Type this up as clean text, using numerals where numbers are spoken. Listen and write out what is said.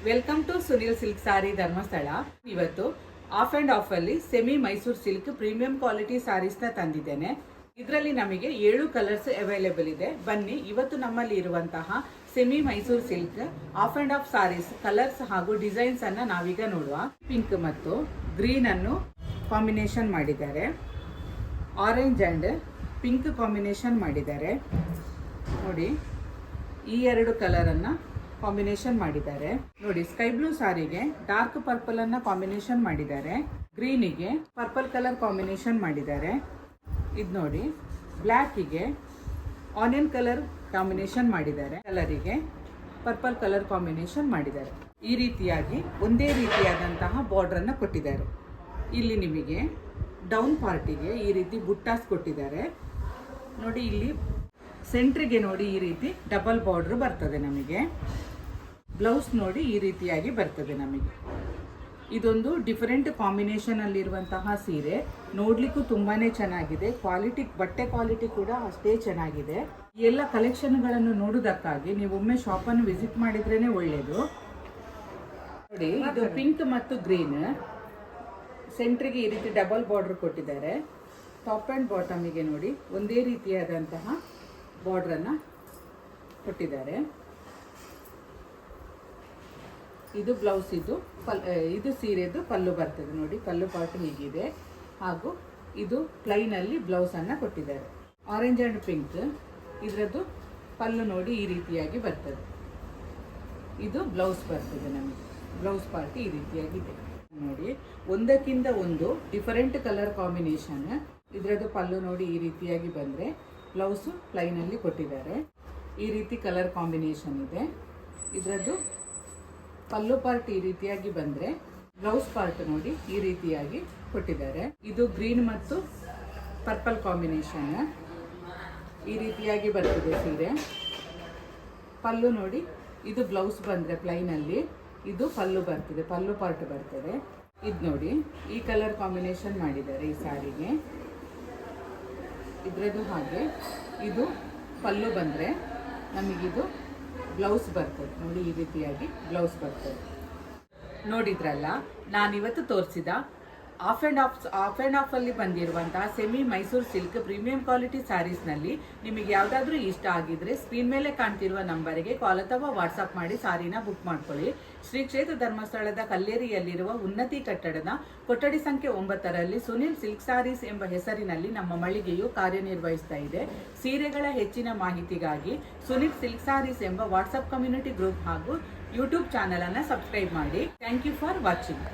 Welcome to Sunil silk sari Dharmasthala. ಇವತ್ತು half and half ಅಲ್ಲಿ semi Mysore silk premium quality saris ನ ತಂದಿದ್ದೇನೆ. ಇದರಲ್ಲಿ ನಮಗೆ 7 ಕಲರ್ಸ್ ಅವೈಲೇಬಲ್ ಇದೆ. ಬನ್ನಿ ಇವತ್ತು ನಮ್ಮಲ್ಲಿ ಇರುವಂತಹ semi Mysore silk half and half saris colours ಹಾಗೂ ಡಿಸೈನ್ಸ್ ಅನ್ನ ನಾವೀಗ ನೋಡುವ. ಪಿಂಕ್ ಮತ್ತು ಗ್ರೀನ್ ಅನ್ನು ಕಾಂಬಿನೇಷನ್ ಮಾಡಿದ್ದಾರೆ. ಆರೆಂಜ್ ಅಂಡ್ ಪಿಂಕ್ ಕಾಂಬಿನೇಷನ್ ಮಾಡಿದ್ದಾರೆ. ನೋಡಿ, ಈ 2 ಕಲರ್ ಅನ್ನ ಕಾಂಬಿನೇಷನ್ ಮಾಡಿದ್ದಾರೆ. ನೋಡಿ, ಸ್ಕೈ ಬ್ಲೂ ಸಾರಿಗೆ ಡಾರ್ಕ್ ಪರ್ಪಲ್ ಅನ್ನ ಕಾಂಬಿನೇಷನ್ ಮಾಡಿದ್ದಾರೆ. ಗ್ರೀನಿಗೆ ಪರ್ಪಲ್ ಕಲರ್ ಕಾಂಬಿನೇಷನ್ ಮಾಡಿದ್ದಾರೆ. ಇದು ನೋಡಿ, ಬ್ಲ್ಯಾಕಿಗೆ ಆನಿಯನ್ ಕಲರ್ ಕಾಂಬಿನೇಷನ್ ಮಾಡಿದ್ದಾರೆ. ಕಲರಿಗೆ ಪರ್ಪಲ್ ಕಲರ್ ಕಾಂಬಿನೇಷನ್ ಮಾಡಿದ್ದಾರೆ. ಈ ರೀತಿಯಾಗಿ ಒಂದೇ ರೀತಿಯಾದಂತಹ ಬಾರ್ಡರ್ ಅನ್ನ ಕೊಟ್ಟಿದ್ದಾರೆ. ಇಲ್ಲಿ ನಿಮಗೆ ಡೌನ್ ಪಾರ್ಟಿಗೆ ಈ ರೀತಿ ಬುಟ್ಟಾಸ್ ಕೊಟ್ಟಿದ್ದಾರೆ. ನೋಡಿ, ಇಲ್ಲಿ ಸೆಂಟ್ರಿಗೆ ನೋಡಿ ಈ ರೀತಿ ಡಬಲ್ ಬಾರ್ಡರ್ ಬರ್ತದೆ. ನಮಗೆ ಬ್ಲೌಸ್ ನೋಡಿ ಈ ರೀತಿಯಾಗಿ ಬರ್ತದೆ. ನಮಗೆ ಇದೊಂದು ಡಿಫರೆಂಟ್ ಕಾಂಬಿನೇಷನ್ ಅಲ್ಲಿರುವಂತಹ ಸೀರೆ. ನೋಡ್ಲಿಕ್ಕೂ ತುಂಬಾನೇ ಚೆನ್ನಾಗಿದೆ. ಕ್ವಾಲಿಟಿ, ಬಟ್ಟೆ ಕ್ವಾಲಿಟಿ ಕೂಡ ಅಷ್ಟೇ ಚೆನ್ನಾಗಿದೆ. ಎಲ್ಲ ಕಲೆಕ್ಷನ್ಗಳನ್ನು ನೋಡುವುದಕ್ಕಾಗಿ ನೀವು ಒಮ್ಮೆ ಶಾಪನ್ನು ವಿಸಿಟ್ ಮಾಡಿದ್ರೇನೆ ಒಳ್ಳೆಯದು. ನೋಡಿ, ಇದು ಪಿಂಕ್ ಮತ್ತು ಗ್ರೀನ್, ಸೆಂಟ್ರಿಗೆ ಈ ರೀತಿ ಡಬಲ್ ಬಾರ್ಡರ್ ಕೊಟ್ಟಿದ್ದಾರೆ. ಟಾಪ್ ಅಂಡ್ ಬಾಟಮಿಗೆ ನೋಡಿ ಒಂದೇ ರೀತಿಯಾದಂತಹ ಬಾರ್ಡರ್ ಅನ್ನ ಕೊಟ್ಟಿದ್ದಾರೆ. ಇದು ಬ್ಲೌಸ್, ಇದು ಸೀರೆದು ಪಲ್ಲು ಬರ್ತದೆ. ನೋಡಿ, ಪಲ್ಲು ಪಾರ್ಟ್ ಹೀಗಿದೆ. ಹಾಗೂ ಇದು ಪ್ಲೈನ್ ಅಲ್ಲಿ ಬ್ಲೌಸ್ ಅನ್ನ ಕೊಟ್ಟಿದ್ದಾರೆ. ಆರೆಂಜ್ ಅಂಡ್ ಪಿಂಕ್ ಇದರದ್ದು ಪಲ್ಲು ನೋಡಿ ಈ ರೀತಿಯಾಗಿ ಬರ್ತದೆ. ಇದು ಬ್ಲೌಸ್ ಬರ್ತದೆ. ನಮಗೆ ಬ್ಲೌಸ್ ಪಾರ್ಟ್ ಈ ರೀತಿಯಾಗಿದೆ. ನೋಡಿ, ಒಂದಕ್ಕಿಂತ ಒಂದು ಡಿಫರೆಂಟ್ ಕಲರ್ ಕಾಂಬಿನೇಷನ್. ಇದರದ್ದು ಪಲ್ಲು ನೋಡಿ ಈ ರೀತಿಯಾಗಿ ಬಂದರೆ ಬ್ಲೌಸು ಪ್ಲೈನ್ ಅಲ್ಲಿ ಕೊಟ್ಟಿದ್ದಾರೆ. ಈ ರೀತಿ ಕಲರ್ ಕಾಂಬಿನೇಷನ್ ಇದೆ. ಇದರದ್ದು ಪಲ್ಲು ಪಾರ್ಟ್ ಈ ರೀತಿಯಾಗಿ ಬಂದರೆ ಬ್ಲೌಸ್ ಪಾರ್ಟ್ ನೋಡಿ ಈ ರೀತಿಯಾಗಿ ಕೊಟ್ಟಿದ್ದಾರೆ. ಇದು ಗ್ರೀನ್ ಮತ್ತು ಪರ್ಪಲ್ ಕಾಂಬಿನೇಷನ್ ಈ ರೀತಿಯಾಗಿ ಬರ್ತದೆ ಸೀರೆ. ಪಲ್ಲು ನೋಡಿ, ಇದು ಬ್ಲೌಸ್ ಬಂದರೆ ಪ್ಲೈನ್ ಅಲ್ಲಿ, ಇದು ಪಲ್ಲು ಬರ್ತದೆ, ಪಲ್ಲು ಪಾರ್ಟ್ ಬರ್ತದೆ. ಇದು ನೋಡಿ, ಈ ಕಲರ್ ಕಾಂಬಿನೇಷನ್ ಮಾಡಿದ್ದಾರೆ ಈ ಸಾರಿಗೆ. ಇದರದ್ದು ಹಾಗೆ ಇದು ಪಲ್ಲು ಬಂದರೆ ನಮಗಿದು ಬ್ಲೌಸ್ ಬರ್ತದೆ. ನೋಡಿ, ಈ ರೀತಿಯಾಗಿ ಬ್ಲೌಸ್ ಬರ್ತದೆ. ನೋಡಿದ್ರಲ್ಲ, ನಾನಿವತ್ತು ತೋರಿಸಿದ ಆಫ್ ಆ್ಯಂಡ್ ಆಫ್ ಅಲ್ಲಿ ಬಂದಿರುವಂತಹ semi Mysore silk premium quality ಸ್ಯಾರೀಸ್ನಲ್ಲಿ ನಿಮಗೆ ಯಾವುದಾದ್ರೂ ಇಷ್ಟ ಆಗಿದ್ರೆ ಸ್ಕ್ರೀನ್ ಮೇಲೆ ಕಾಣ್ತಿರುವ ನಂಬರ್ಗೆ ಕಾಲ್ ಅಥವಾ ವಾಟ್ಸಪ್ ಮಾಡಿ ಸಾರಿನ ಬುಕ್ ಮಾಡ್ಕೊಳ್ಳಿ. ಶ್ರೀ ಕ್ಷೇತ್ರ ಧರ್ಮಸ್ಥಳದ ಕಲ್ಲೇರಿಯಲ್ಲಿರುವ ಉನ್ನತಿ ಕಟ್ಟಡದ ಕೊಠಡಿ ಸಂಖ್ಯೆ 9ರಲ್ಲಿ ಸುನಿಲ್ ಸಿಲ್ಕ್ ಸಾರೀಸ್ ಎಂಬ ಹೆಸರಿನಲ್ಲಿ ನಮ್ಮ ಮಳಿಗೆಯು ಕಾರ್ಯನಿರ್ವಹಿಸ್ತಾ ಇದೆ. ಸೀರೆಗಳ ಹೆಚ್ಚಿನ ಮಾಹಿತಿಗಾಗಿ ಸುನಿಲ್ ಸಿಲ್ಕ್ ಸಾರೀಸ್ ಎಂಬ ವಾಟ್ಸಪ್ ಕಮ್ಯುನಿಟಿ ಗ್ರೂಪ್ ಹಾಗೂ ಯೂಟ್ಯೂಬ್ ಚಾನಲ್ ಅನ್ನು ಸಬ್ಸ್ಕ್ರೈಬ್ ಮಾಡಿ. Thank you for watching.